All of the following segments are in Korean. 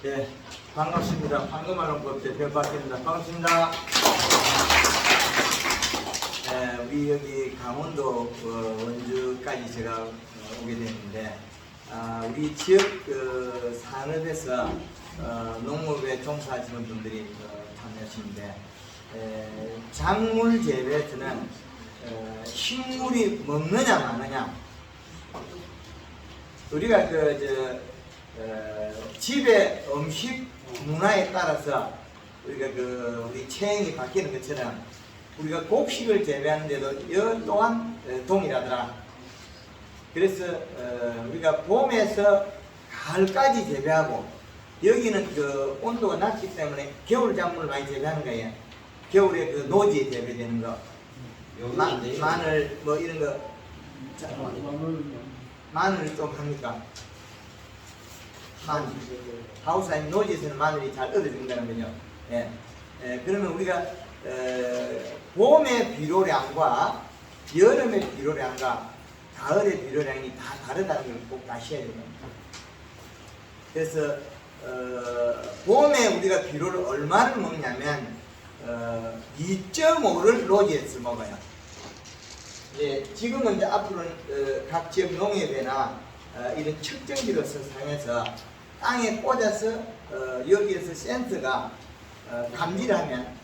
예, 반갑습니다. 황금알론법 대표 박입니다. 반갑습니다. 우리 여기 강원도 원주까지 제가 오게 됐는데, 우리 지역 산업에서 농업에 종사하시는 분들이 참여하시는데, 작물 재배에서는 식물이 먹느냐 마느냐, 우리가 집의 음식 문화에 따라서 우리가 우리 체형이 바뀌는 것처럼 우리가 곡식을 재배하는데도 여 또한 동일하더라. 그래서 우리가 봄에서 가을까지 재배하고, 여기는 온도가 낮기 때문에 겨울 작물을 많이 재배하는 거예요. 겨울에 노지에 재배되는 거, 마늘 뭐 이런 거. 마늘을 좀 합니까? 하우스 아니면 노지에서는 마늘이 잘 얻어진다는 거죠. 그러면 우리가 봄의 비료량과 여름의 비료량과 가을의 비료량이 다 다르다는 걸 꼭 아셔야 됩니다. 그래서 봄에 우리가 비료를 얼마를 먹냐면 2.5를 노지에서 먹어요. 지금은 이제 앞으로는 각 지역 농협이나 이런 측정기를 사용해서 땅에 꽂아서 여기에서 센서가 감지를 하면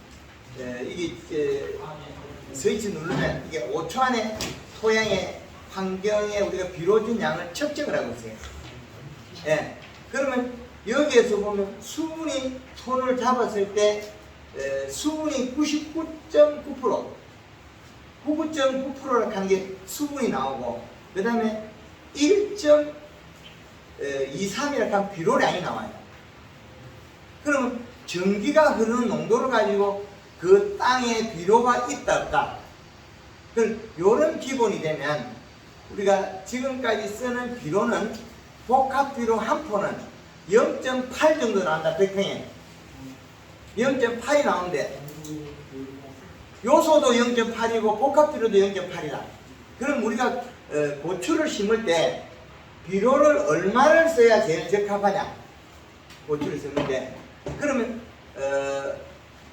이게 스위치 누르면 이게 5초 안에 토양의 환경에 우리가 비료 준 양을 측정을 하고 있어요. 그러면 여기에서 보면 수분이 손을 잡았을 때 수분이 99.9%, 99.9%를 하는 게 수분이 나오고, 그 다음에 1.23이라고 하면 비료량이 나와요. 그러면 전기가 흐르는 농도를 가지고 그 땅에 비료가 있다 없다, 이런 기본이 되면 우리가 지금까지 쓰는 비료는 복합 비료 한 포는 0.8 정도 나온다. 100평에 0.8이 나오는데 요소도 0.8이고 복합 비료도 0.8이다. 그럼 우리가 고추를 심을 때 비료를 얼마를 써야 제일 적합하냐? 고추를 심는데, 그러면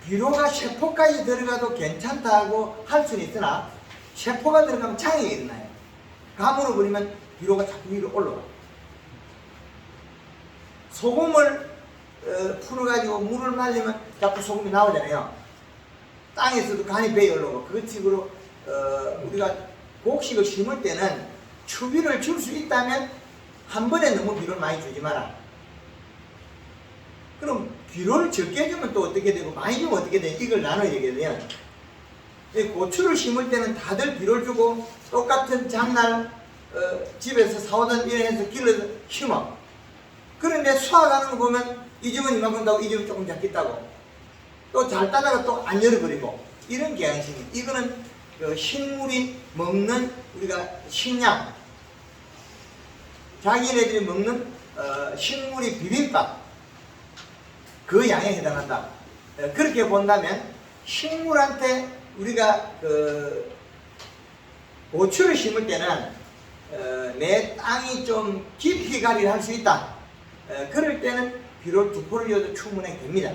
비료가 세포까지 들어가도 괜찮다고 할 수는 있으나 세포가 들어가면 장애가 일어나요. 감으로 버리면 비료가 자꾸 위로 올라가. 소금을 풀어가지고 물을 말리면 자꾸 소금이 나오잖아요. 땅에서도 간이 배에 올라오고. 그 식으로 우리가 곡식을 심을 때는 추비를 줄 수 있다면 한 번에 너무 비료를 많이 주지 마라. 그럼 비료를 적게 주면 또 어떻게 되고 많이 주면 어떻게 돼? 이걸 나눠야 되거든요. 고추를 심을 때는 다들 비료를 주고 똑같은 장날 집에서 사오던 이런 해서 길러서 심어. 그런데 수확하는 거 보면 이 집은 이만큼 다고 이 집은 조금 작겠다고, 또 잘 따다가 또 안 열어버리고, 이런 경향심이, 이거는 식물이 먹는 우리가 식량, 자기네들이 먹는 식물이 비빔밥 그 양에 해당한다. 그렇게 본다면 식물한테 우리가 고추를 심을 때는 내 땅이 좀 깊이 가리를 할 수 있다. 그럴 때는 비료 2포를 줘도 충분히 됩니다.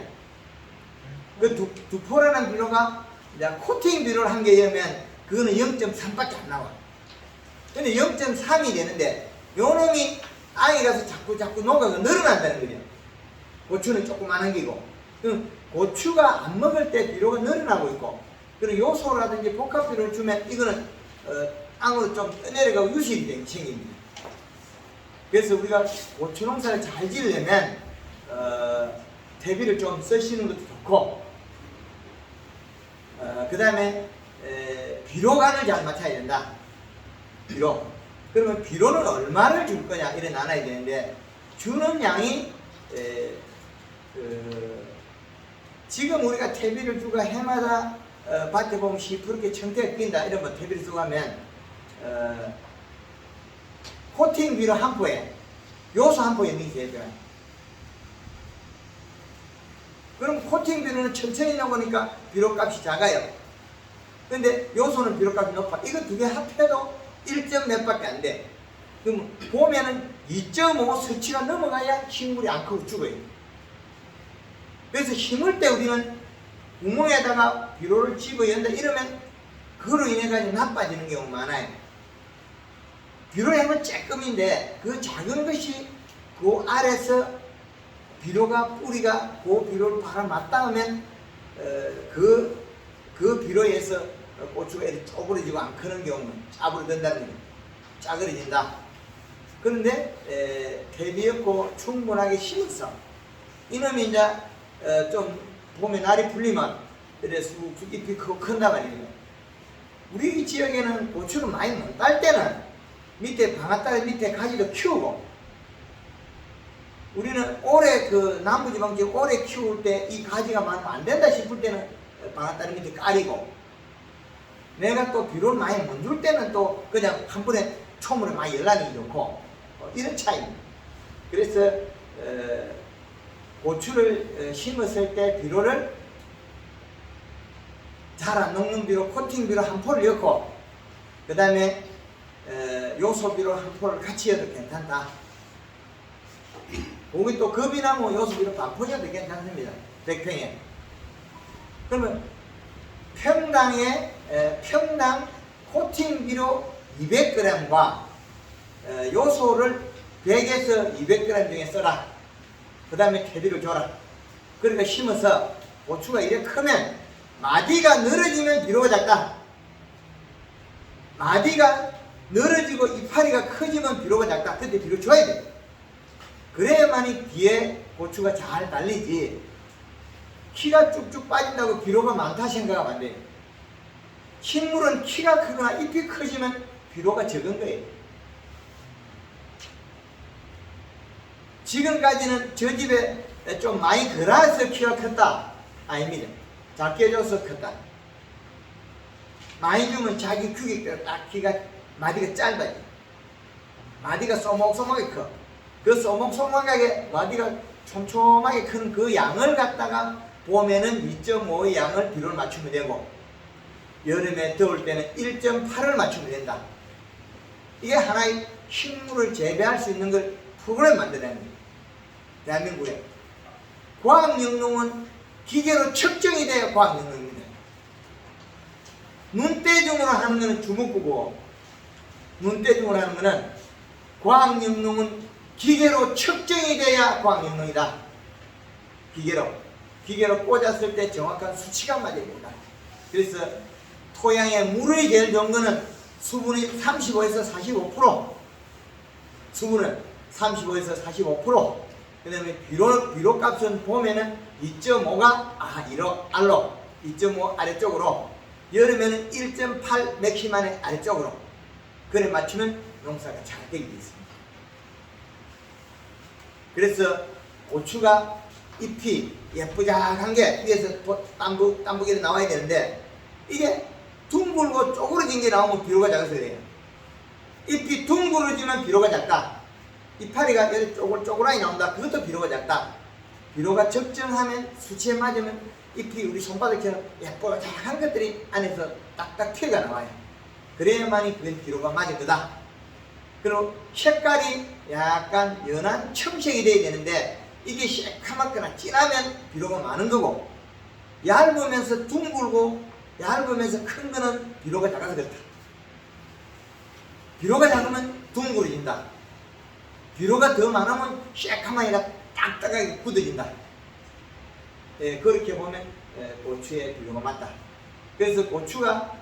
그 두 포라는 비료가 코팅 비료를 한 개 넣으면 그거는 0.3밖에 안 나와. 근데 0.3이 되는데 요놈이 땅에 가서 자꾸 녹아서 늘어난다는 거죠. 고추는 조그만한 게고, 고추가 안 먹을 때 비료가 늘어나고 있고, 그리고 요소라든지 복합 비료를 주면 이거는 땅으로 좀 떠내려가고 유실이 생깁니다. 그래서 우리가 고추 농사를 잘 지으려면 대비를 좀 쓰시는 것도 좋고, 그 다음에 비료간을 잘 맞춰야 된다. 비료. 그러면 비료는 얼마를 줄 거냐, 이래 나눠야 되는데, 주는 양이 지금 우리가 퇴비를 주고 해마다 밭에 보면 시퍼렇게 청태가 낀다 이러면 퇴비를 주고 하면 코팅 비료 한 포에 요소 한 포에 넣기 되잖아요. 그럼 코팅 비료는 천천히 나오니까 비료값이 작아요. 근데 요소는 비료값이 높아. 이거 두 개 합해도 1점 몇 밖에 안 돼. 그럼 보면은 2.5 수치가 넘어가야 식물이 안 크고 죽어요. 그래서 심을 때 우리는 구멍에다가 비료를 집어연다 이러면 그로 인해 가지고 나빠지는 경우가 많아요. 비료의 힘은 쬐끔인데 그 작은 것이 그 아래서 비료가 뿌리가 그 비료를 바로 맞닿으면 그 비료에서 고추가 이렇게 쪼그러지고 안 크는 경우는 짜부러진다는 거예요. 짜그러진다. 그런데 대비였고 충분하게 심어서 이놈이 이제 좀 봄에 날이 풀리면 이래 쑥쑥 잎이 크고 큰다 말이에요. 우리 지역에는 고추를 많이 못 딸 때는 밑에 방앗간에 밑에 가지도 키우고, 우리는 올해 그 남부지방 지역 올해 키울 때 이 가지가 많으면 안 된다 싶을 때는 방앗간 밑에 깔이고, 내가 또 비료를 많이 못 줄 때는 또 그냥 한 번에 초물에 많이 열라니 좋고, 이런 차이입니다. 그래서 고추를 심었을 때 비료를 잘 안 녹는 비료, 코팅 비료 한 포를 넣고, 그 다음에 요소 비료 한 포를 같이 넣어도 괜찮다. 거기 또 겁이나무 요소 비료 반 포여도 괜찮습니다. 100평에. 그러면 평당 코팅 비료 200g과 요소를 100에서 200g 중에 써라. 그 다음에 퇴비를 줘라. 그러니까 심어서 고추가 이렇게 크면 마디가 늘어지면 비료가 작다. 마디가 늘어지고 이파리가 커지면 비료가 작다. 그때 비료 줘야 돼. 그래야만이 뒤에 고추가 잘 달리지. 키가 쭉쭉 빠진다고 비료가 많다 생각하면 안 돼요. 식물은 키가 크거나 잎이 커지면 비료가 적은 거예요. 지금까지는 저 집에 좀 많이 걸어서 키가 컸다. 아닙니다. 작게 줘서 컸다. 많이 주면 자기 규격대로 딱 키가 마디가 짧아요. 마디가 소목소목하게 커. 그 소목소목하게 마디가 촘촘하게 큰 그 양을 갖다가 봄에는 2.5의 양을 비료를 맞추면 되고, 여름에 더울 때는 1.8을 맞추면 된다. 이게 하나의 식물을 재배할 수 있는 걸 프로그램 만들어야 합니다. 대한민국에. 과학영농은 기계로 측정이 돼야 과학영농입니다. 눈대중으로 하는 거는 주먹구고, 눈대중으로 하는 거는 과학영농은 기계로 측정이 돼야 과학영농이다. 기계로 꽂았을 때 정확한 수치가 맞아야 된다. 그래서 토양에 물의 제일 좋은 거는 수분이 35에서 45%, 수분은 35에서 45%, 그 다음에 비료 값은 보면은 2.5가 알로 2.5 아래쪽으로, 여름에는 1.8 맥시만의 아래쪽으로, 그래 맞추면 농사가 잘 되게 되어 있습니다. 그래서 고추가 잎이 예쁘장한 게 위에서 땀부기로 나와야 되는데, 이게 둥글고 쪼그러진 게 나오면 비료가 작아서 그래요. 잎이 둥그러지면 비료가 작다. 이파리가 이렇게 쪼글쪼글하게 나온다. 그것도 비료가 작다. 비료가 적정하면 수치에 맞으면 잎이 우리 손바닥처럼 예쁘장한 것들이 안에서 딱딱 튀어가 나와요. 그래야만이 그건 비료가 맞은 거다. 그리고 색깔이 약간 연한 청색이 돼야 되는데, 이게 새카맣거나 진하면 비료가 많은 거고, 얇으면서 둥글고 얇으면서 큰 거는 비료가 작아서 그렇다. 비료가 작으면 둥글어진다. 비료가 더 많으면 새카맣게 딱딱하게 굳어진다. 그렇게 보면 고추의 비료가 맞다. 그래서 고추가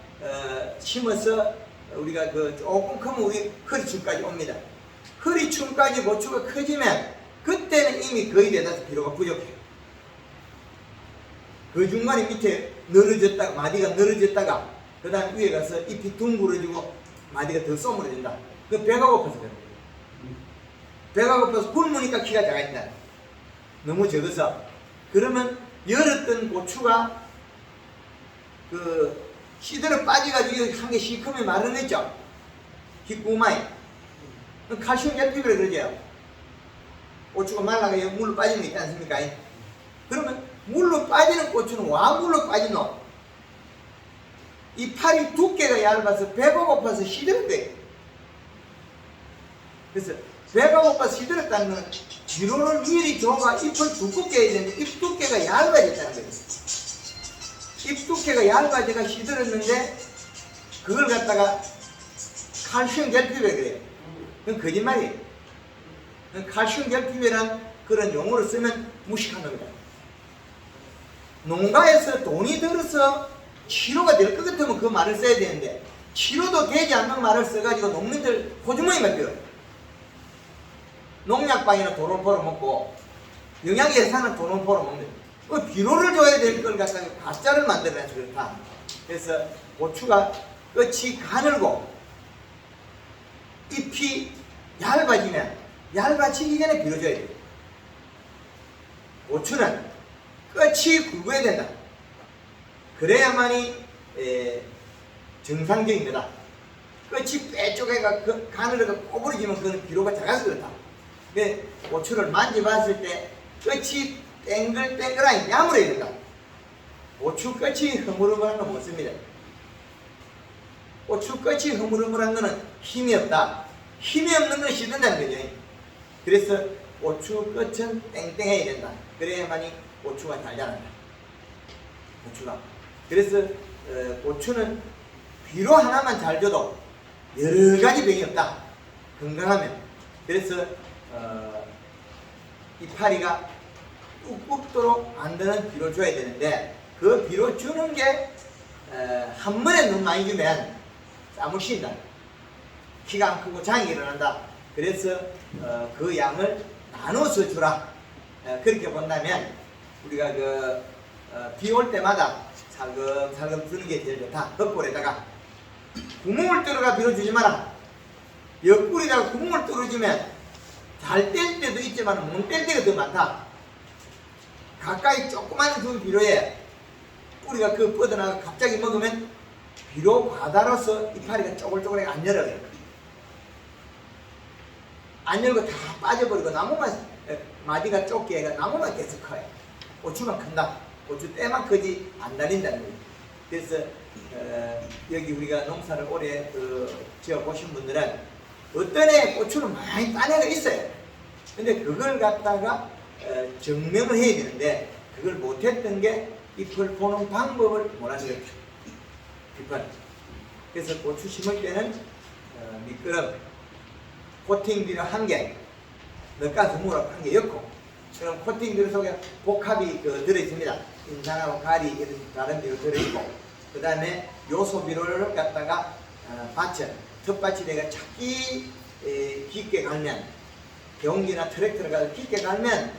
심어서 우리가 조금 크면 우리 허리춤까지 옵니다. 허리춤까지 고추가 커지면 그때는 이미 거의 대다수 비료가 부족해요. 그 중간에 밑에 늘어졌다가, 마디가 늘어졌다가, 그 다음 위에 가서 잎이 둥그러지고 마디가 더 쏘므러진다. 그 배가 고파서 그래요. 배가 고파서 굶으니까 키가 작아진다. 너무 적어서. 그러면 열었던 고추가 시들어 빠져가지고 한 개 시커멓게 마른 거 있죠? 기꾸마이. 칼슘 결핍이라 그러죠? 고추가 말라가 물로 빠지는 게 있지 않습니까? 그러면 물로 빠지는 고추는 와 물로 빠지노? 이 팔이 두께가 얇아서 배가 고파서 시들었대. 그래서 배가 고파서 시들었다는 건 비료를 미리 줘가 잎을 두껍게 해야 되는데 잎 두께가 얇아졌다는 거예요. 잎 두께가 얇아져가 시들었는데 그걸 갖다가 칼슘 결핍에 그래요. 그건 거짓말이에요. 칼슘 결핍이란 그런 용어를 쓰면 무식한 겁니다. 농가에서 돈이 들어서 치료가 될 것 같으면 그 말을 써야 되는데 치료도 되지 않는 말을 써가지고 농민들 호주머니만 비워요. 농약방이나 돈을 벌어먹고 영양예산은 돈을 벌어먹는 그 비료를 줘야 될 걸 갖다가 가짜를 만들어내서 그렇다. 그래서 고추가 끝이 가늘고 잎이 얇아지면 얇아지기 전에 비료 줘야 돼요. 고추는 끝이 굵어야 된다. 그래야만이 정상적인 거다. 끝이 빼쪽에가 가늘어가 꼬부러지면 그건 비료가 작아서 그렇다. 근데 고추를 만져봤을 때 끝이 땡글땡글하니 야물어야 된다. 고추 끝이 흐물흐물한 건 못 씁니다. 고추 끝이 흐물흐물한 거는 힘이 없다. 힘이 없는 건 씻는다는 거죠. 그래서 고추 끝은 땡땡해야 된다. 그래야만이 고추가 잘 자란다. 고추가. 그래서 고추는 비료 하나만 잘 줘도 여러 가지 병이 없다. 건강하면. 그래서 이파리가 뚝뚝도록 만드는 비료 줘야 되는데 그 비료 주는 게 한 번에 너무 많이 주면 싸무신다. 키가 안 크고 장이 일어난다. 그래서 그 양을 나눠서 주라. 그렇게 본다면 우리가 비 올 때마다 살금살금 주는 게 제일 좋다. 벽골에다가 구멍을 뚫어가 비료 주지 마라. 옆구리에다가 구멍을 뚫어주면 잘 뗄 때도 있지만 못 뗄 때가 더 많다. 가까이 조그만 그 비료에 뿌리가 뻗어나가 갑자기 먹으면 비료 과다로서 이파리가 쪼글쪼글하게 안 열어요. 안 열고 다 빠져버리고 나무만 마디가 좁게 해가 나무만 계속 커요. 고추만 큰다. 고추 때만 크지 안 달린다는 거예요. 그래서 여기 우리가 농사를 오래 지어보신 분들은 어떤 애 고추는 많이 딴 애가 있어요. 근데 그걸 갖다가 증명을 해야 되는데 그걸 못했던 게 잎을 보는 방법을 몰라서 그렇죠. 잎을. 그래서 고추 심을 때는 미끄럼 코팅 비료 1개, 넛가스 무럭 1개 엮고 그럼 코팅 비료 속에 복합이 들어있습니다. 인산하고 가리 이런 다른 비료 들어있고 그 다음에 요소 비료를 갖다가 텃밭이 내가 찾기 깊게 갈면 경기나 트랙터를 가서 깊게 갈면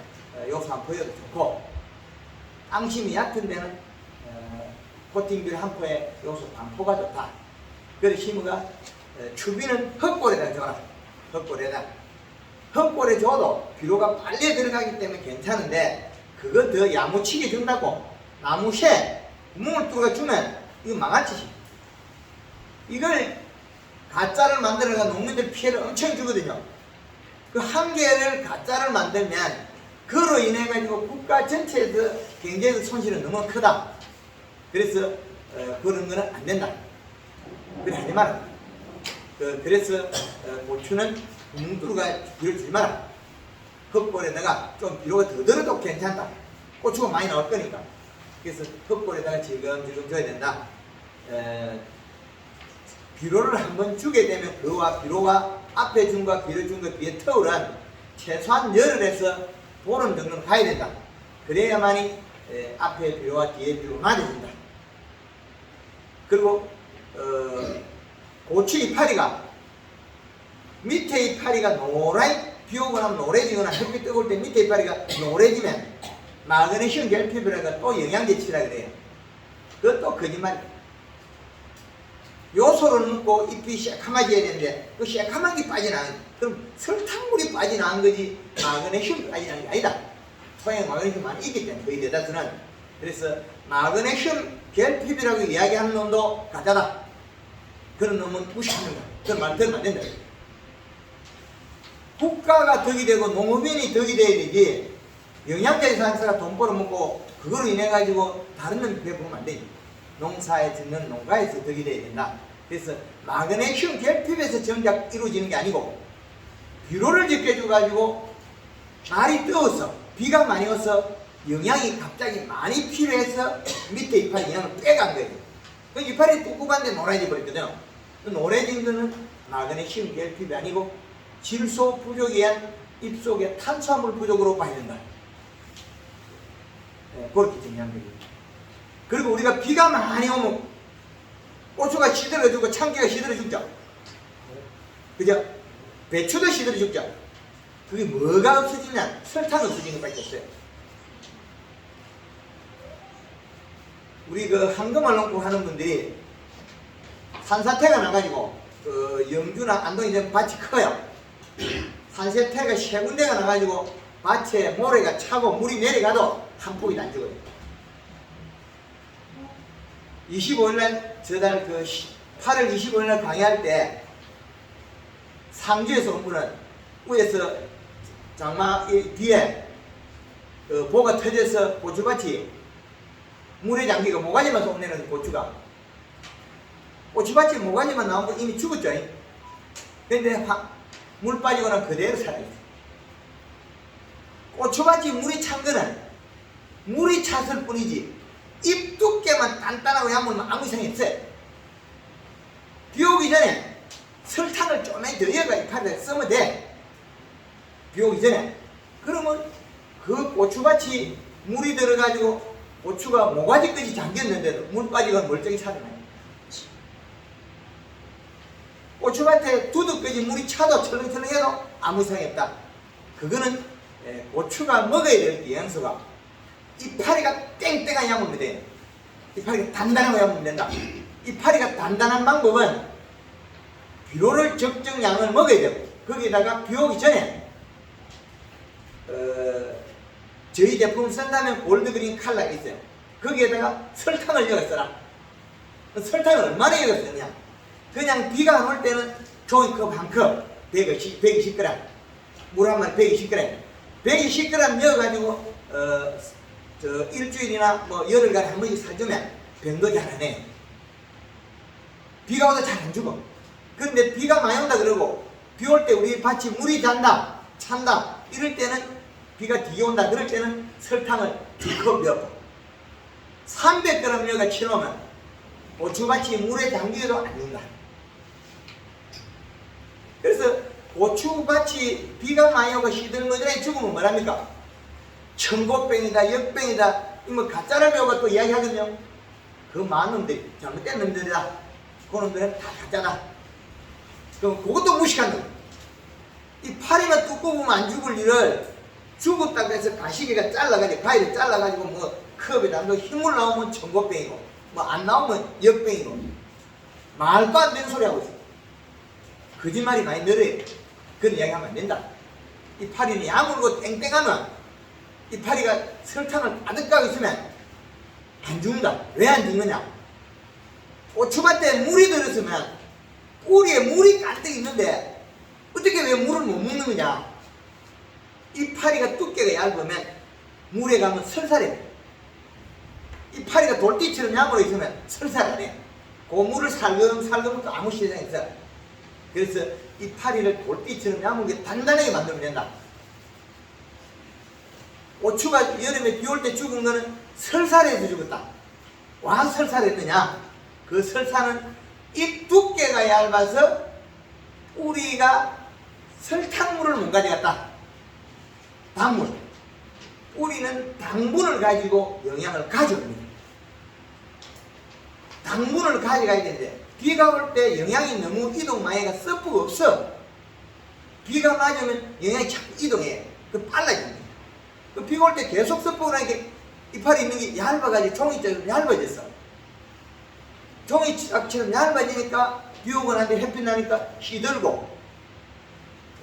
요소 한 포여도 좋고 앙심이 얕은 데는 코팅 비료 한 포에 요소 반 포가 좋다. 그래서 심어가 추비는 흙골에다 줘라. 흙골에 줘도 비료가 빨리 들어가기 때문에 괜찮은데 그거 더 야무치게 준다고 나무새 구멍을 뚫어 주면 이거 망할 짓이. 이걸 가짜를 만들어가 농민들 피해를 엄청 주거든요. 그 한 개를 가짜를 만들면 그로 인해 가지고 국가 전체에서 경제적 손실은 너무 크다. 그래서 그런 거는 안 된다. 그래 하지 마라. 그래서 고추는 구멍 뚫어가 비료 주지 마라. 흙골에다가 좀 비료가 더 들어도 괜찮다. 고추가 많이 나올 거니까. 그래서 흙골에다가 지금 줘야 된다. 비료를 한번 주게 되면 그와 비료가 앞에 준과 비료 준 것 비의 터울은 최소한 열흘에서 보름 정도는 가야 된다. 그래야만이 앞에 비료와 뒤에 비료가 맞아진다. 그리고 고추 이파리가 밑에 이파리가 노랗게 비 오고 나면 노래지거나 햇빛 뜨거울 때 밑에 이파리가 노래지면 마그네슘 결핍이라고 또 영양제치라 그래요. 그것도 거짓말이에요. 요소를 넣고 잎이 새카마져야 되는데 그 새카만 게 빠져나간 그럼 설탕물이 빠져나간 거지 마그네슘이 빠져나간 게 아니다. 소형 마그네슘 많이 있기 때문에 거의 대다수는. 그래서 마그네슘 결핍이라고 이야기하는 놈도 가짜다. 그런 놈은 무시하는 거야. 그런 말 들으면 안 된다. 국가가 덕이 되고 농업인이 덕이 돼야 되지 영양제 회사가 돈 벌어먹고 그걸로 인해 가지고 다른 놈이 배부르면 안 되지. 농사에 짓는 농가에서 덕이 돼야 된다. 그래서 마그네슘 결핍에서 정작 이루어지는 게 아니고 비료를 지켜줘 가지고 날이 뜨어서 비가 많이 와서 영양이 갑자기 많이 필요해서 밑에 이파리 영양을 빼간 거예요. 그 이파리 꿉꿉한데 노래져 버렸거든요. 그 노래진 거는 마그네슘 결핍이 아니고 질소 부족에 의한 입속의 탄수화물 부족으로 봐야 된다. 네, 그렇게 정리한 거예요. 그리고 우리가 비가 많이 오면 고추가 시들어 죽고 참기가 시들어 죽죠. 그죠? 배추도 시들어 죽죠. 그게 뭐가 없어지냐? 설탕 없어지는 것밖에 없어요. 우리 그 황금알 농부 하는 분들이 산사태가 나가지고 그 영주나 안동이 좀 밭이 커요. 산사태가 세 군데가 나가지고 밭에 모래가 차고 물이 내려가도 한 폭이 안 죽어요. 25일날 저달 그 8월 25일날 강의할 때 상주에서 온 분은 위에서 장마 뒤에 그 보가 터져서 고추밭이 물에 잠기고 모가지만 쏟내는 고추가 고추밭이 모가지만 나오면 이미 죽었죠. 근데 물 빠지거나 그대로 살아있어요. 고추밭이 물이 찬 거는 물이 찼을 뿐이지 잎 두께만 단단하고 야물면 아무 이상이 없어요. 비 오기 전에 설탕을 좀만 더 여가 이파리에 쓰면 돼. 비 오기 전에. 그러면 그 고추밭이 물이 들어가지고 고추가 모가지까지 잠겼는데도 물 빠지거나 멀쩡히 살아나요. 고추밭에 두둑까지 물이 차도 철렁철렁해도 아무 이상이 없다. 그거는 고추가 먹어야 될 영양소가 이파리가 땡땡한 양물면 돼요. 이파리가 단단하고 양물면 된다. 이파리가 단단한 방법은 비료를 적정량을 먹어야 되고 거기다가 비 오기 전에 저희 제품 쓴다면 골드그린 칼라가 있어요. 거기에다가 설탕을 넣어 써라. 설탕을 얼마나 넣어 쓰냐? 그냥 비가 안 올 때는 종이컵 한 컵, 120g, 물 한 마리 120g, 120g 넣어가지고 일주일이나 뭐 열흘간에 한 번씩 사주면 병도 잘 안 해. 비가 와도 잘 안 죽어. 그런데 비가 많이 온다 그러고 비 올 때 우리 밭이 물이 잔다, 찬다 이럴 때는 비가 되게 온다 그럴 때는 설탕을 2컵 넣어 300g 넣어가 치놓으면 고추밭이 물에 잠기도 안 된다. 그래서 고추밭이 비가 많이 오고 시들머들하게 죽으면 뭐랍니까? 천고병이다, 역병이다, 뭐 가짜라 배우가 또 이야기하거든요. 그 많은 놈들, 잘못된 놈들이다. 그 놈들은 다 가짜다. 그럼 그것도 무식한 놈. 이 파리가 두꺼우면 안 죽을 일을 죽었다고 해서 가시개가 잘라가지고, 가위를 잘라가지고 뭐 컵에다 뭐 힘을 나오면 천고병이고, 뭐 안 나오면 역병이고, 말도 안 되는 소리 하고 있어. 거짓말이 많이 늘어요. 그런 이야기 하면 안 된다. 이 파리는 야물고 땡땡하면 이 파리가 설탕을 가득 있으면 안 죽는다. 왜 안 죽느냐? 고추밭에 물이 들었으면 뿌리에 물이 가득 있는데 어떻게 왜 물을 못 먹는 거냐? 이 파리가 두께가 얇으면 물에 가면 설사해. 이 파리가 돌띠처럼 야물어 있으면 설사를 안 해. 그 물을 살금살금 또 아무 시장에 있어. 그래서 이 파리를 돌띠처럼 야물게 단단하게 만들면 된다. 고추가 여름에 비 올 때 죽은 거는 설사해서 죽었다. 와 설사했느냐? 그 설사는 잎 두께가 얇아서 뿌리가 설탕물을 못 가져갔다. 당분. 뿌리는 당분을 가지고 영양을 가져옵니다. 당분을 가져가야 되는데 비가 올 때 영양이 너무 이동 마해가 썩고 없어. 비가 맞으면 영양이 자꾸 이동해. 그 빨라집니다. 그 비가 올 때 계속 썩고 나니까 이파리 있는 게 얇아가지고 종이처럼 얇아졌어. 종이처럼 얇아지니까 비 오고 나는데 햇빛 나니까 시들고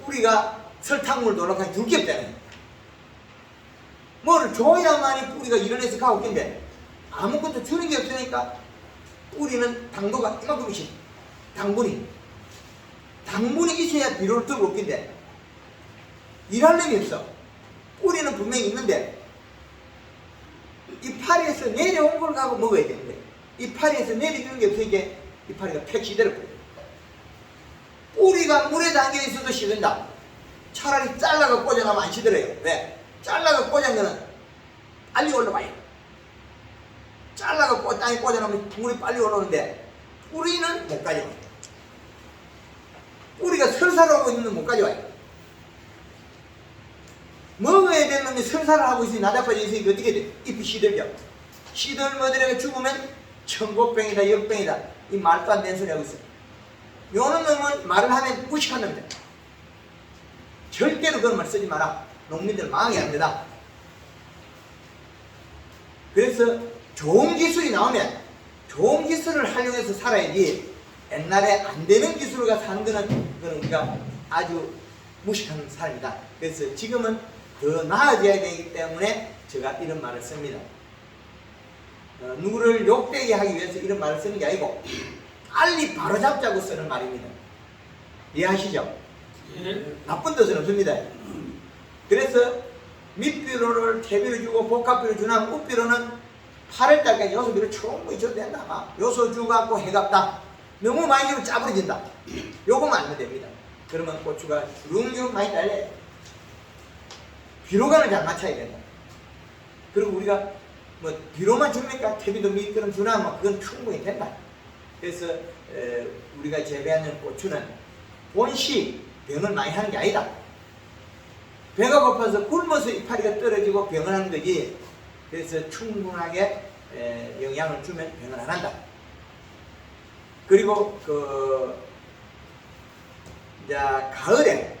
뿌리가 설탕물 노력하니 둘게 없잖아요. 뭐를 줘야만이 뿌리가 일어나서 가고 있는데 아무것도 주는 게 없으니까 뿌리는 당도가 이만큼씩 당분이 있어야 비료를 들고 없긴데 일할 놈이 없어. 뿌리는 분명히 있는데 이 파리에서 내려온 걸 가고 먹어야 되는데 이 파리에서 내려주는 게 없으니까 이 파리가 팩 시들어버려. 뿌리가 물에 담겨 있어도 시든다. 차라리 잘라가 꽂아놓으면 안 시들어요. 왜? 잘라가 꽂은 거는 빨리 올라와요. 잘라가 땅에 꽂아놓으면 물이 빨리 올라오는데 뿌리는 못 가져와요. 뿌리가 설사하고 있는 못 가져와요. 먹어야 되는 놈이 설사를 하고 있으니 나자빠져 있으니까 어떻게 돼? 잎이 시들죠. 시들머들에게 죽으면 천고병이다 역병이다 이 말도 안 되는 소리 하고 있어요. 요런 놈은 말을 하면 무식한 놈이다. 절대로 그런 말 쓰지 마라. 농민들 망하게 합니다. 그래서 좋은 기술이 나오면 좋은 기술을 활용해서 살아야지 옛날에 안 되는 기술을 가서 산 거는 그건 우리가 아주 무식한 사람이다. 그래서 지금은 더 나아져야 되기 때문에 제가 이런 말을 씁니다. 누구를 욕되게 하기 위해서 이런 말을 쓰는 게 아니고 빨리 바로잡자고 쓰는 말입니다. 이해하시죠? 예. 나쁜 뜻은 없습니다. 그래서 밑비료를 퇴비로 주고 복합비료 주나 웃비료는 8월달까지 요소비료 충분히 줘도 된다. 아마 요소 갖고 해갑다. 너무 많이 주면 짜부러진다. 요거만 알면 됩니다. 그러면 고추가 주렁주렁 많이 달려요. 비료간을 잘 맞춰야 된다. 그리고 우리가 뭐 비료만 줍니까? 퇴비도 밑그름 주나 뭐 그건 충분히 된다. 그래서 우리가 재배하는 고추는 본시 병을 많이 하는 게 아니다. 배가 고파서 굶어서 이파리가 떨어지고 병을 하는 거지. 그래서 충분하게 영양을 주면 병을 안 한다. 그리고 이제 가을에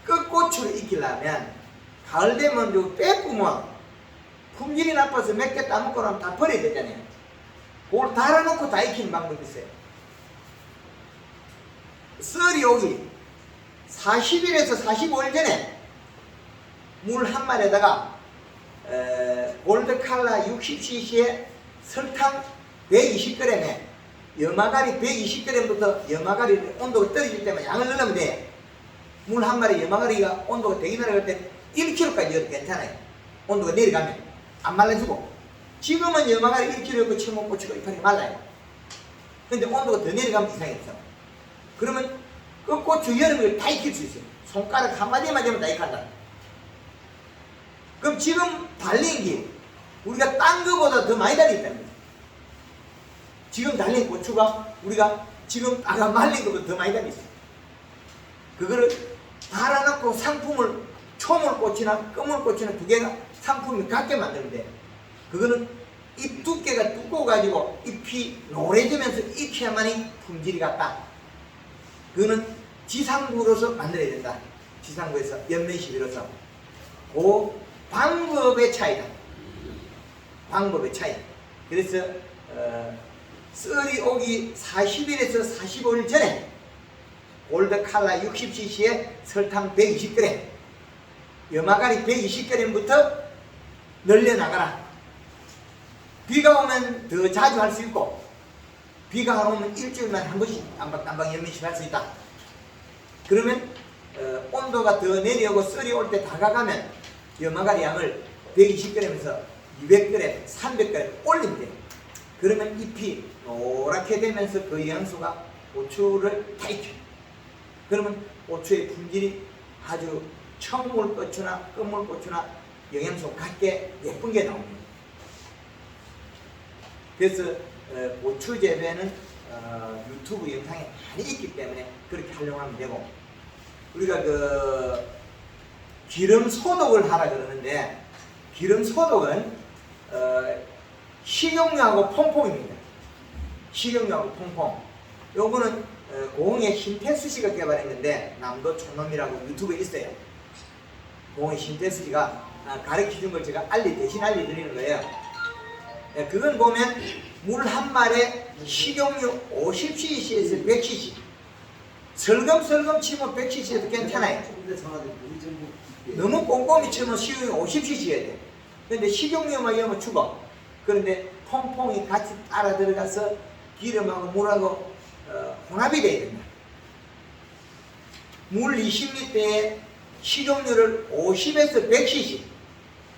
끝고추를 익히려면 가을 되면 요 빼꾸면 품질이 나빠서 몇 개 따먹고 나면 다 버려야 되잖아요. 그걸 달아놓고 다 익히는 방법이 있어요. 썰이 오기 40일에서 45일 전에 물 한 마리에다가 골드칼라 60cc에 설탕 120g에 여마가리 120g부터 여마가리 온도가 떨어질 때만 양을 넣으면 돼. 물 한 마리 여마가리가 온도가 되게 내려갈 때 1kg까지 넣어도 괜찮아요. 온도가 내려가면 안 말라지고. 지금은 여마가리 1kg였고 청양고추가 이파리 말라요. 근데 온도가 더 내려가면 이상이 없어. 그러면 끝고추 여름을 다 익힐 수 있어요. 손가락 한마디만 되면 다 익한다. 그럼 지금 달린 게 우리가 딴 거보다 더 많이 달렸다는 거예요. 지금 달린 고추가 우리가 지금 아까 말린 것보다 더 많이 달렸어요. 그거를 달아놓고 상품을 초물꽃이나 끝물꽃이나 두 개가 상품을 같게 만드는 데 그거는 잎 두께가 두꺼워가지고 잎이 노래지면서 익혀야만이 품질이 같다. 그거는 지상구로서 만들어야 된다. 지상구에서 연면시비로서 그 방법의 차이다. 방법의 차이. 그래서 썰이 오기 40일에서 45일 전에 골드칼라 60cc에 설탕 120g 여마가리 120g부터 늘려나가라. 비가 오면 더 자주 할 수 있고 비가 안 오면 일주일만 한 번씩 깜박깜박 연면식 할 수 있다. 그러면 온도가 더 내려오고 썰이 올 때 다가가면 여마가리 양을 120g에서 200g, 300g 올리면 돼요. 그러면 잎이 노랗게 되면서 그 영양소가 고추를 다 익혀요. 그러면 고추의 품질이 아주 청물고추나 끝물고추나 영양소 같게 예쁜 게 나옵니다. 그래서 고추 재배는 유튜브 영상에 많이 있기 때문에 그렇게 활용하면 되고 우리가 기름 소독을 하라 그러는데 기름 소독은 식용유하고 퐁퐁입니다. 식용유하고 퐁퐁. 요거는 고흥의 신태수 씨가 개발했는데 남도 촌놈이라고 유튜브에 있어요. 고흥의 신태수 씨가 가르쳐준 걸 제가 대신 알려드리는 거예요. 그건 보면 물 한 말에 식용유 50cc에서 100cc 설금설금 치면 100cc에도 괜찮아요. 너무 꼼꼼히 치면 식용유 50cc여야 돼. 근데 식용유만 넣으면 죽어. 그런데 퐁퐁이 같이 따라 들어가서 기름하고 물하고 혼합이 돼야 된다. 물 20리터에 식용유를 50에서 100cc.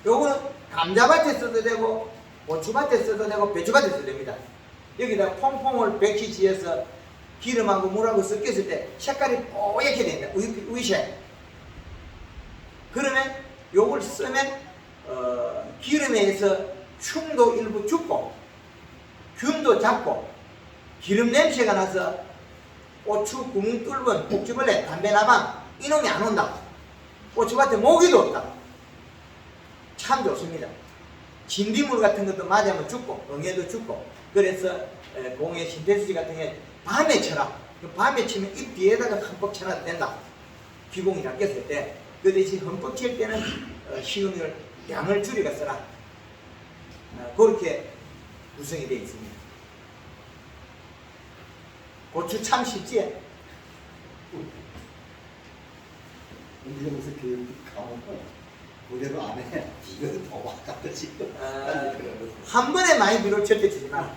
요거는 감자밭에 써도 되고 고추밭에 써도 되고 배추밭에 써도 됩니다. 여기다 퐁퐁을 100cc에서 기름하고 물하고 섞였을 때 색깔이 뽀얗게 된다. 우유색. 그러면 요걸 쓰면 기름에 의해서 충도 일부 죽고 균도 잡고 기름 냄새가 나서 고추 구멍 뚫은 꼭지벌레, 담배나방 이놈이 안 온다. 고추밭에 모기도 없다. 참 좋습니다. 진딧물 같은 것도 맞으면 죽고 응애도 죽고 그래서 공해 신태수지 같은 게 밤에 쳐라. 밤에 치면 잎 뒤에다가 흠뻑 쳐놔도 된다. 기공이 낚였을 때. 그 대신 흠뻑 칠 때는 시음을 양을 줄이가 써라. 그렇게 구성이 되어 있습니다. 고추 참 쉽지? 우리가 무슨 교육을 가면 그대로 안 해. 이거는 더 와깝다 지금. 한 번에 많이 비료 절대 주지 마라.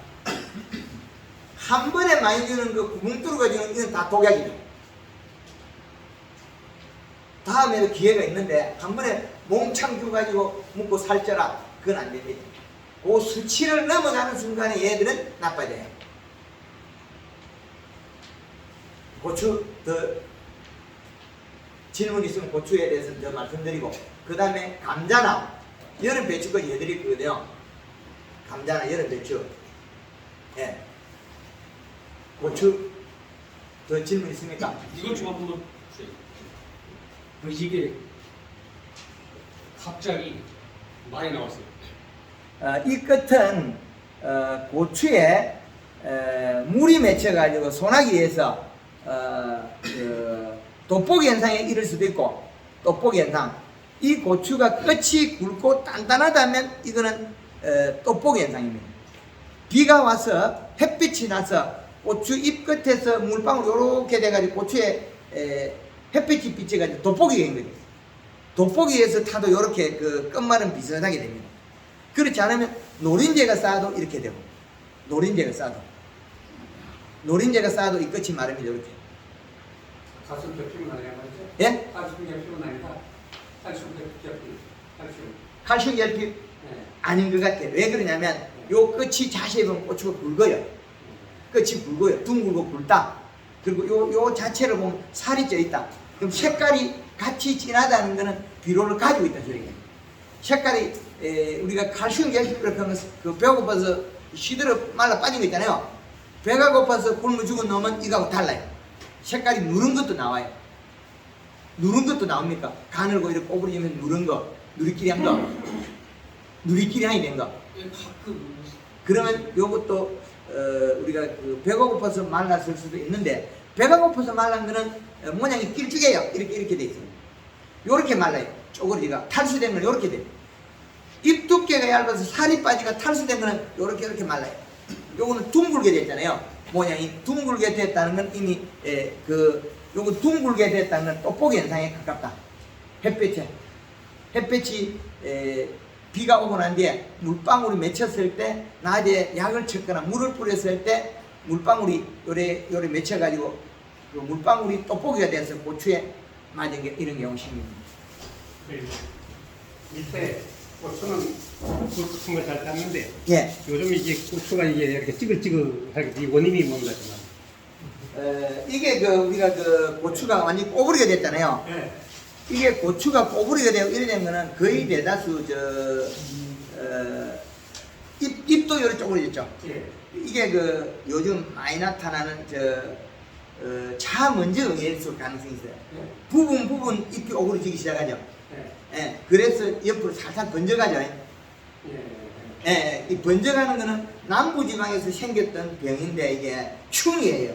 한 번에 많이 주는 그 구멍 뚫어가지고 이건 다 독약이다. 다음에도 기회가 있는데 한 번에 몽창 줘가지고 먹고 살쪄라. 그건 안 됩니다. 그 수치를 넘어가는 순간에 얘들은 나빠져요. 고추 더 질문 있으면 고추에 대해서 더 말씀드리고 그 다음에 감자나 여름 배추까지 해드릴 거거든요. 감자나 여름 배추. 예. 고추 더 질문 있습니까? 이것 좀 한번 주세요. 이게 갑자기 많이 나왔어요. 이 끝은 고추에 물이 맺혀가지고 소나기에서 돋보기 현상에 이를 수도 있고 돋보기 현상. 이 고추가 끝이 굵고 단단하다면 이거는 돋보기 현상입니다. 비가 와서 햇빛이 나서 고추 잎 끝에서 물방울이 이렇게 돼가지고 고추에 햇빛이 비쳐가지고 돋보기가 있는 거죠. 돋보기에서 타도 이렇게 그 끝말은 비슷하게 됩니다. 그렇지 않으면 노린재가 쌓아도 이렇게 되고 노린재가 쌓아도 이 끝이 마릅니다. 이렇게. 가슴 겹치면 아니야 말이죠? 예? 가슴 겹치면 아니다. 칼슘 겹치면 칼슘 결핍 네. 아닌 것 같아요. 왜 그러냐면 요 끝이 자세히 보면 고추가 굵어요. 끝이 굵어요. 둥글고 굵다. 그리고 요 자체를 보면 살이 쪄 있다. 그럼 색깔이 같이 진하다는 것은 비료를 가지고 있다는 소리예요. 색깔이 우리가 칼슘 결핍이라고 하면 그 배가 고파서 시들어 말라 빠진 거 있잖아요. 배가 고파서 굶어 죽은 놈은 이거하고 달라요. 색깔이 누른 것도 나와요. 누른 것도 나옵니까? 가늘고 이렇게 꼬부리면 누른 거, 누리끼리 한 거, 누리끼리 향이 된 거. 가끔 그러면 요것도 우리가 그 배가 고파서 말랐을 수도 있는데 배가 고파서 말란 거는 모양이 길쭉해요. 이렇게 돼 있어요. 요렇게 말라요. 쪼그리가 탈수된 건 요렇게 돼요. 잎 두께가 얇아서 살이 빠지가 탈수된 거는 요렇게 말라요. 요거는 둥글게 됐잖아요. 모양이 둥글게 됐다는 건 이미 요거 둥글게 됐다는 건 돋보기 현상에 가깝다. 햇빛이 비가 오고 난 뒤에 물방울이 맺혔을 때 낮에 약을 쳤거나 물을 뿌렸을 때 물방울이 요래 맺혀가지고 그 물방울이 돋보기가 돼서 고추에 맞은 게 이런 경우 생깁니다. 밑에 고추는 불 같은 걸 잘 땄는데 예. 요즘 이게 고추가 이게 이렇게 찌글찌글하게 이 원인이 뭔가 좀. 이게 우리가 고추가 완전히 꼬부리게 됐잖아요. 네. 이게 고추가 꼬부리게 되고 이래 된 거는 거의 대다수 잎도 요렇게 쪼그려졌죠. 예. 이게 요즘 많이 나타나는 차 먼저 응애일 가능성이 있어요. 네. 부분 잎이 오그러지기 시작하죠. 네. 예, 그래서 옆으로 살살 번져가죠. 이 번져가는 거는 남부지방에서 생겼던 병인데 이게 충이에요.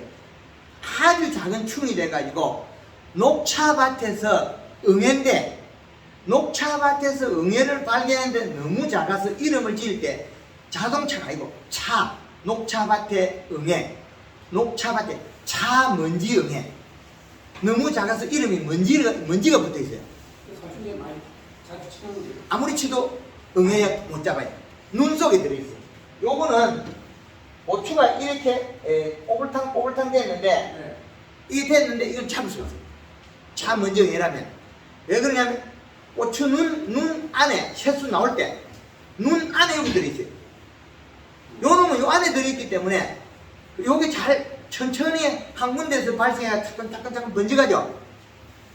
아주 작은 충이 돼가지고 녹차밭에서 응애인데 녹차밭에서 응애를 발견했는데 너무 작아서 이름을 지을 때 자동차가 아니고 녹차밭에 응애, 녹차밭에 차먼지 응애. 너무 작아서 이름이 먼지가 붙어 있어요. 사실 많이 자주 치는데. 아무리 치도 응애 못 잡아요. 눈 속에 들어있어요. 요거는 고추가 이렇게 꼬불탕 됐는데 네. 이게 됐는데 이건 참을 수가 없어요. 차 먼저 응애라면. 왜 그러냐면 고추 눈 안에 새수 나올 때 눈 안에 여기 들어있어요. 요 놈은 요 안에 들어있기 때문에 요게 잘 천천히 한 군데에서 발생해가 차근차근 번져가죠.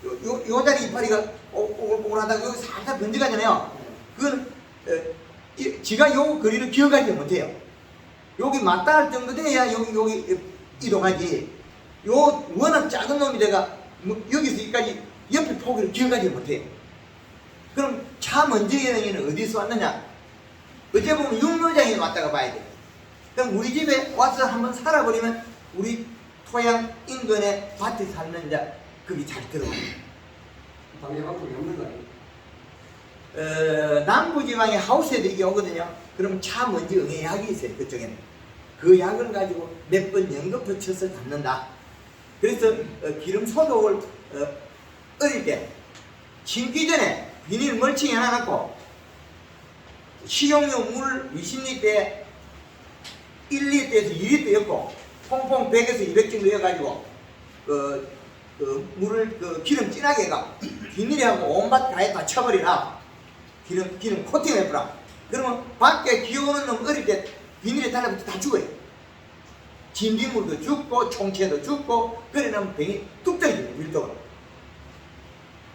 요 자리 이파리가 오글오글하다가 여기 살짝 번져가잖아요. 그건 지가 요 거리를 기억하지 못해요. 여기 맞다 할 정도 돼야 여기 이동하지. 요 워낙 작은 놈이 내가 여기서 여기까지 옆에 포기를 기억하지 못해요. 그럼 차 먼저 여행에는 어디서 왔느냐? 어째 보면 육묘장에 왔다가 봐야 돼요. 그럼 우리 집에 와서 한번 살아버리면 우리 토양 인근의 밭에 살는 자 그게 잘 들어와요. 방해방법이 없는 거 아니에요? 남부지방에 하우스에도 이게 오거든요. 그럼 차 먼저 응애 약이 있어요. 그쪽에는. 그 약을 가지고 몇 번 연거푸 쳐서 담는다. 그래서 기름 소독을 어릴 때 심기 전에 비닐 멀칭이 하나 갖고 식용유 물 20리터에 1리터에서 2리터 였고 퐁퐁 100에서 200 정도 여가지고 물을 기름 진하게 해가 비닐하고 온밭 가에 다 쳐버리라. 기름 코팅해버라. 그러면 밖에 기어오는 놈 어릴 때 비닐에 달라붙어 다 죽어요. 진딧물도 죽고 총체도 죽고 그래 놓으면 병이 뚝 떨어져요. 밀도가.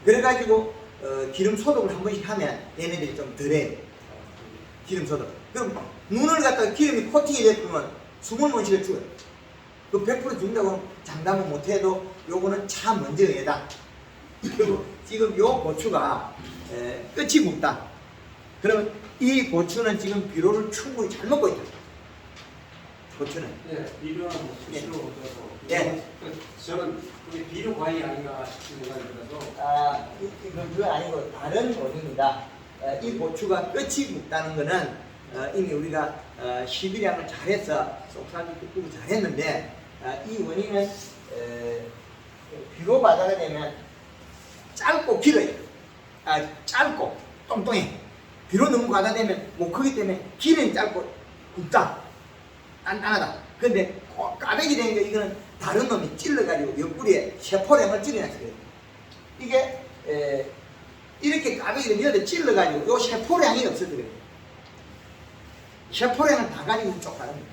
그래가지고 기름 소독을 한 번씩 하면 얘네들이 좀 덜해요. 기름 소독. 그럼 눈을 갖다가 기름이 코팅이 됐으면 20번 씩을 죽어요. 그 100% 죽는다고 하면 장담은 못해도 요거는 차 먼저 얘다. 그리고 지금 요 고추가 끝이 굵다. 그러면 이 고추는 지금 비료를 충분히 잘 먹고 있다. 고추는. 네, 비료하고 수시로 얻어서. 네. 저는 그게 비료 과잉이 아닌가 싶은 생각이 들어서. 이건 그거 아니고 다른 원인입니다. 이 고추가 끝이 굵다는 거는 이미 우리가 시비량을 잘해서 속살도 끄고 잘했는데 이 원인은 비료 바다가 되면 짧고 길어요. 짧고 똥똥해. 비료 너무 가다 되면 못 크기 때문에 길은 짧고 굵다. 단단하다. 근데 까베기 된 거 이거는 다른 놈이 찔러가지고 옆구리에 세포량을 찔러놨어요. 이게 이렇게 까베기 된 여덟 찔러가지고 요 세포량이 없어져 그래요. 세포량을 다 가지고 쪽가는 거예요.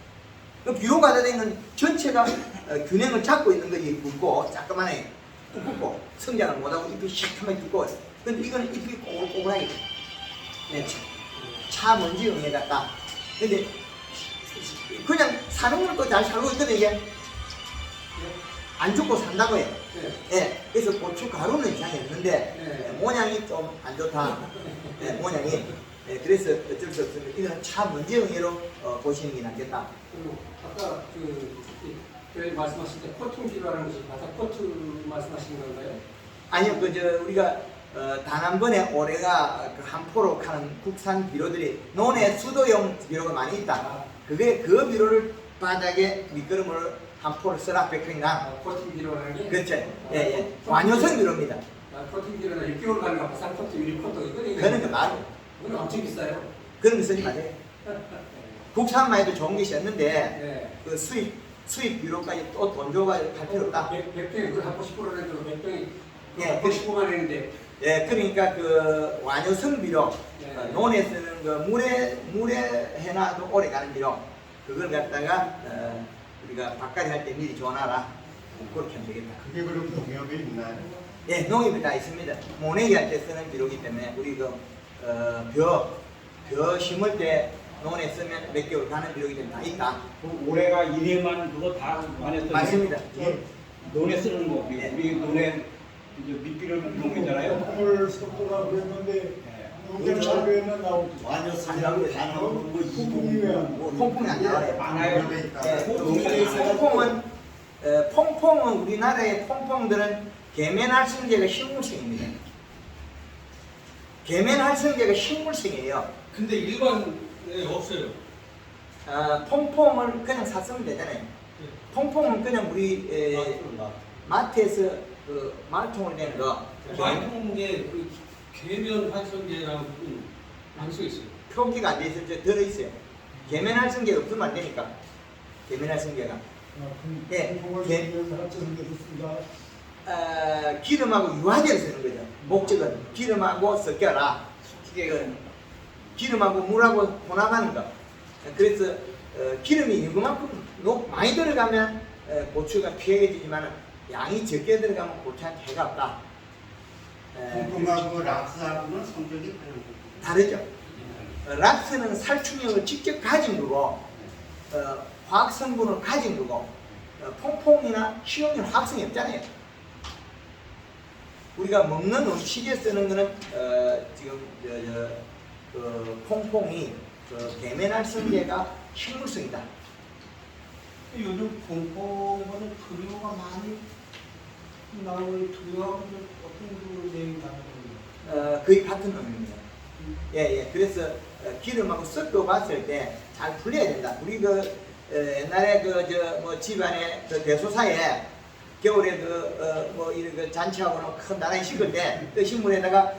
그 비료 가다 된 건 전체가 균형을 잡고 있는 거지 굵고 자그만해 두껍고 성장을 못하고 잎이 시커멓게 두꺼워요. 근데 이거는 잎이 꼬글꼬글하게 돼요. 네, 차 먼지 응애 같다. 근데 그냥 사는 건 또 잘 살고 있거든요. 이게 안 죽고 산다고 해요. 네. 네, 그래서 고추 가루는 이상이 없는데 네. 모양이 좀 안 좋다. 네, 모양이. 네, 그래서 어쩔 수 없습니다. 이거는 차 먼지 응애로 보시는 게 낫겠다. 그리고 아까 교회 말씀하실 때 코팅 비료라는 것이 바닥 코트 말씀하시는 건가요? 아니요, 우리가 단한번에 올해가 한 포로 하는 국산 비료들이 논에 수도용 비료가 많이 있다. 그게 그 비료를 바닥에 미끄럼을 한 포를 써라 100평당. 코팅 비료라는 게? 그렇죠. 예. 완효성 비료입니다. 코팅 비료나 6개월 가는 거 바삭 코트, 유리 코트 이거는 그런 거 말고 이건 엄청 비싸요. 그런 거 쓰지 마세요. 국산만 해도 좋은 것이 었는데 네. 그 수입 비료까지 또 돈 줘가지고 할 필요 없다. 100평에 그걸 한 90%를 해도 100평이 예, 95만 원인데. 예, 그러니까 그 완효성 비료, 네. 논에 쓰는 그 물에 해놔도 오래 가는 비료, 그걸 갖다가 우리가 밭갈이 할 때 미리 줘놔라. 그렇게 하면 되겠다. 그게 그럼 농협에 있나요? 예, 농협에 다 있습니다. 모내기 할 때 쓰는 비료기 때문에 우리 벼 심을 때 논에 쓰면 몇 개월 가는 비료기 때문에 다 있다. 그 올해가 1회만 그거 다 완했어요. 맞습니다. 예. 논에 쓰는 거. 예. 우리 논에 이제 밑비를 이런 거 있잖아요. 을 섞으라고 했는데 농협에는 나오지. 완효성이라고 단어는 뭐 풍풍이면 퐁퐁이 안 나와요. 많아요. 퐁퐁은 우리나라의 퐁퐁들은 계면활성제가 식물성입니다. 계면활성제가 식물성이에요. 근데 일반에 없어요. 퐁퐁을 그냥 샀으면 되잖아요. 퐁퐁은 그냥 우리 마트에서 그 말통을 내는 거 말통에 그 계면 활성제라고 안 써 있어요. 표기가 안 돼 있을 때 들어있어요. 계면활성제가 없으면 안 되니까. 계면활성제가. 예. 기름하고 유화제를 쓰는 거죠. 목적은 기름하고 섞여라. 기름하고 물하고 혼합하는 거. 그래서 기름이 이만큼 많이 들어가면 고추가 피해지지만 양이 적게 들어가면 고추한테 해가 없다. 콩콩하고 락스하고는 성격이 다르죠. 락스는 살충력을 직접 가진 거고 화학 성분을 가진 거고 퐁퐁이나 식용유는 화학성이 없잖아요. 우리가 먹는 음식에 쓰는 거는 지금 그 퐁퐁이 그 계면활성제가 식물성이다. 요즘 콩콩은 두류가 많이 나오는 두류하고 어떤 그 내용이 나오는 거의 같은 놈입니다. 예. 그래서 기름하고 섞어 봤을 때 잘 풀려야 된다. 우리 그 옛날에 뭐 집안에 그 대소사에 겨울에 뭐 이런 그 잔치하고는 큰 나라에 식을 때 그 식물에다가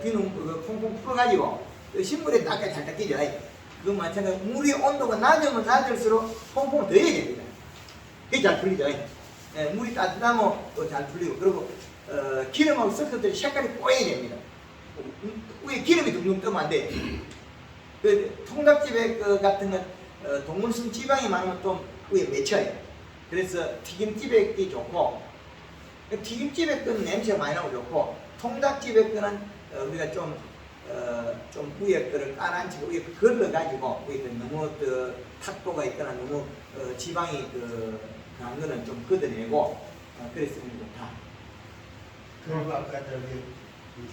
비누 그 콩콩 풀어가지고 그 식물에 닦아 잘 닦이죠. 그 마찬가지로 물의 온도가 낮으면 낮을수록 콩콩을 더 해야 됩니다. 그게 잘 풀리죠. 예, 물이 따뜻하면 또 잘 풀리고 그리고 기름하고 섞을 때 색깔이 뽀얘야 됩니다. 위에 기름이 둥둥 뜨면 안 돼. 그 통닭집에 그 같은 건 동물성 지방이 많으면 또 위에 맺혀요. 그래서 튀김집에 좋고 튀김집에 건 냄새가 많이 나고 좋고 통닭집에 거는 우리가 좀 위에 거를 깔아앉히고 위에 걸러가지고 위에 너무 탁도가 있거나 너무 지방이 강한 거는 좀 걷어내고 그랬으면 좋다. 그리고 아까 저기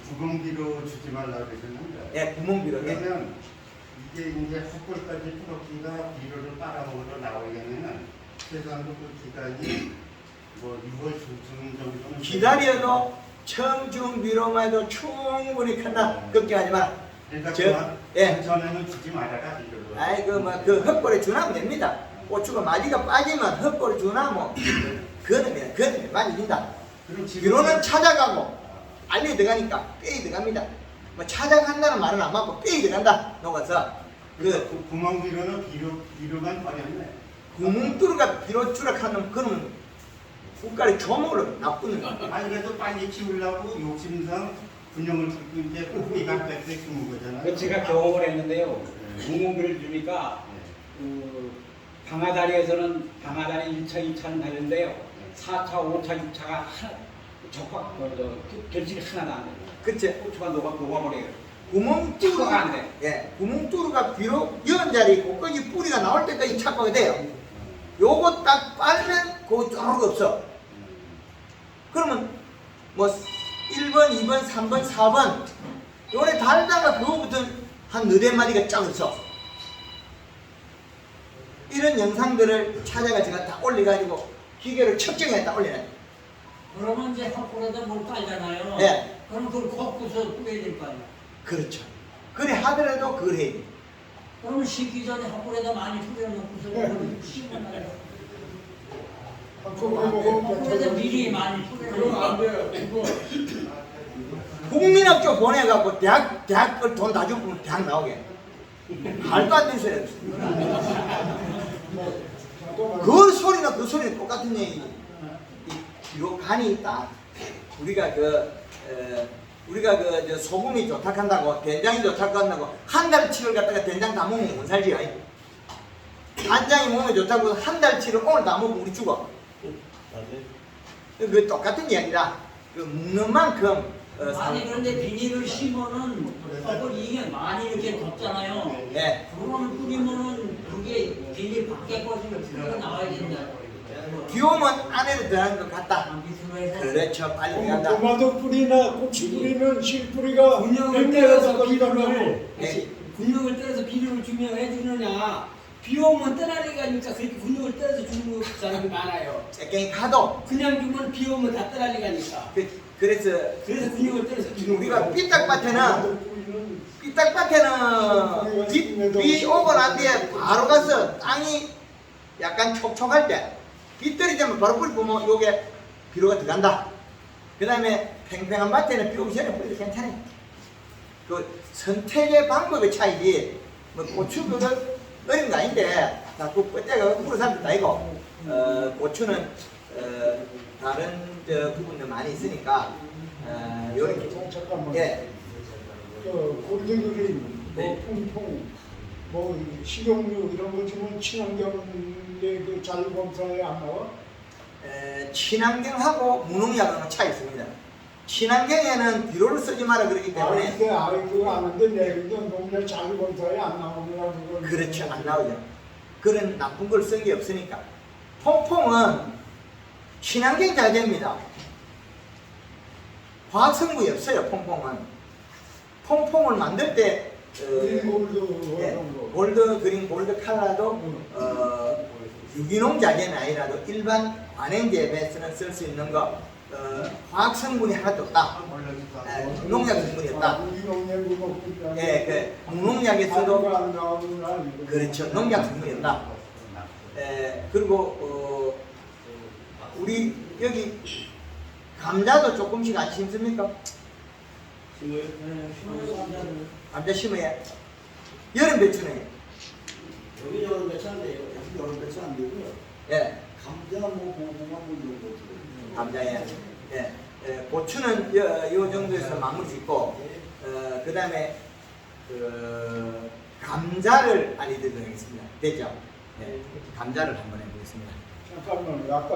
구멍비로 주지 말라고 그러셨는데 예, 구멍비로. 그러면 이게 이제 헛골까지 트로피가 비료를 빨아먹으러 나오려면은 최소한도 그 기간이 뭐 6월 중순 정도는 기다려도 청중비로만 해도 충분히 큰다. 걱정하지 마라. 그러니까 예. 전에는 주지 말아라 비료를. 아이고 그 헛골에 주나면 됩니다. 고추가 마디가 빠지면 헛골에 주나면 그는 많이 준다. 그럼 지금 비료는 찾아가고 빨리 들어가니까 빼이 들어갑니다. 뭐 찾아간다는 말은 안 맞고 빼이 들어간다. 녹아서 그 구멍비료는 비료만 버렸네. 구멍 뚫어가 비료 추락하는 그는 국가의 조목으로 나쁘는 거예요. 아니 그래도 빨리 키우려고 욕심상 분영을 뚫고 이제 뿌리가 빽빽 숨은 거잖아요. 그 제가 경험을 했는데요. 구멍비를 주니까 방아다리에서는 방아다리 1차, 2차는 다른데요. 4차, 5차, 6차가 적합 결실이 하나도 안 돼요. 그치? 고추가 녹아버려요. 구멍 착과가 안 뚫어가 돼. 예, 구멍 뚫어가 비료 연 자리 있고 거기 뿌리가 나올 때까지 착과가 돼요. 요거 딱 빨면 그거 쪼르륵 없어. 그러면 뭐 1번, 2번, 3번, 4번 요래 달다가 그거부터 한 너댓 마디가 쫙 없어. 이런 영상들을 찾아가 제가 다 올려가지고 기계를 측정해 다 올려놔요. 그러면 이제 헛골에다 뭘 깔잖아요. 예. 그럼 그걸 걷고서 뿌려야 될 거 아니야. 그렇죠. 그래 하더라도 그걸 해야 돼. 그러면 심기 전에 헛골에다 많이 뿌려놓고서 그걸 심어놔요. 헛골에다 미리 많이 그러면 안 뿌려놓고. 돼요. 그거 국민학교 보내갖고 대학 걸 돈 다 주고 대학 나오게. 말도 안 되는 소리 했어. 그 소리나 그 소리는 똑같은 얘기지. 비록 간이 있다. 우리가 저 소금이 좋다 한다고 된장이 좋다 한다고 한 달치를 갖다가 된장 다 먹으면 못 살지. 간장이 몸에 좋다고 한 달치를 오늘 다 먹으면 우리 죽어. 그 똑같은 이야기다. 그 먹는 만큼 아니 그런데 비닐을 심으면은 헛골 2년 많이 이렇게 덮잖아요. 네. 그거는 뿌리면은 그게 비닐 밖에 꺼지면 뿌리가 나와야 된다. 비 오면 안에로 들어가는 것 같다. 밑으로 해서 그렇죠. 빨리 들어간다. 토마토 뿌리나 고추 뿌리는 실 뿌리가 분명을 떼어서 거기다가 비료를 네. 분명을 떼어서 비료를 주면 해주느냐 비 오면 떠나리 가니까 그렇게 분명을 떼어서 주는 사람이 많아요. 땡이 가도 그냥 주면 비 오면 다 떠나리 가니까 그래서 분명을 떼어서 주는 우리가 거예요. 삐딱밭에는 비 오고 난 뒤에 바로 가서 땅이 약간 촉촉할 때 비 떨어지면 바로 뿌리 보면 요게 비료가 들어간다. 그 다음에 팽팽한 밭에는 비 오기 전에 뿌려도 괜찮아요. 그 선택의 방법의 차이지 뭐 고추 그거 어려운 거 아닌데 자꾸 뻗대가 뿌려 사람도 아니고 고추는 다른 부분도 많이 있으니까 요렇게 잠깐만. 예. 골드그린, 네. 퐁퐁, 식용유 이런 거 주면 친환경에 그 자료 검사에 안 나와? 친환경하고 무농약하고는 차이 있습니다. 친환경에는 비료를 쓰지 마라 그러기 때문에 이게 그거 아는데 내일도 농약 잘 검사에 안 나오느라 그걸. 그렇죠, 안 나오죠. 그런 나쁜 걸 쓴 게 없으니까. 퐁퐁은 친환경 자재입니다. 화학 성분이 없어요. 퐁퐁은. 퐁퐁을 만들 때 그린골드 예, 그런 거. 골드, 그린 골드 컬러도 유기농 자재는 아니라도 일반 관행재배에서는 쓸 수 있는 거 화학 성분이 하나도 없다. 농약 성분이 없다. 유기농약을 먹고 예, 그 무농약에서도 안 나오느라 이거. 그렇죠. 농약 성분이 없다. 그리고 우리 여기 감자도 조금씩 안 심습니까? 감자 심어야 여름 배추는 여기 여름 배추 안 돼요. 여기 여름 배추 안 되고요. 예 감자 뭐 고구마 뭐 이런 것들. 감자에 고추는 요 정도에서 마무리 짓고 그 다음에 감자를 알려드리도록 하겠습니다. 됐죠? 감자를 한번 해보겠습니다. 잠깐만요. 아까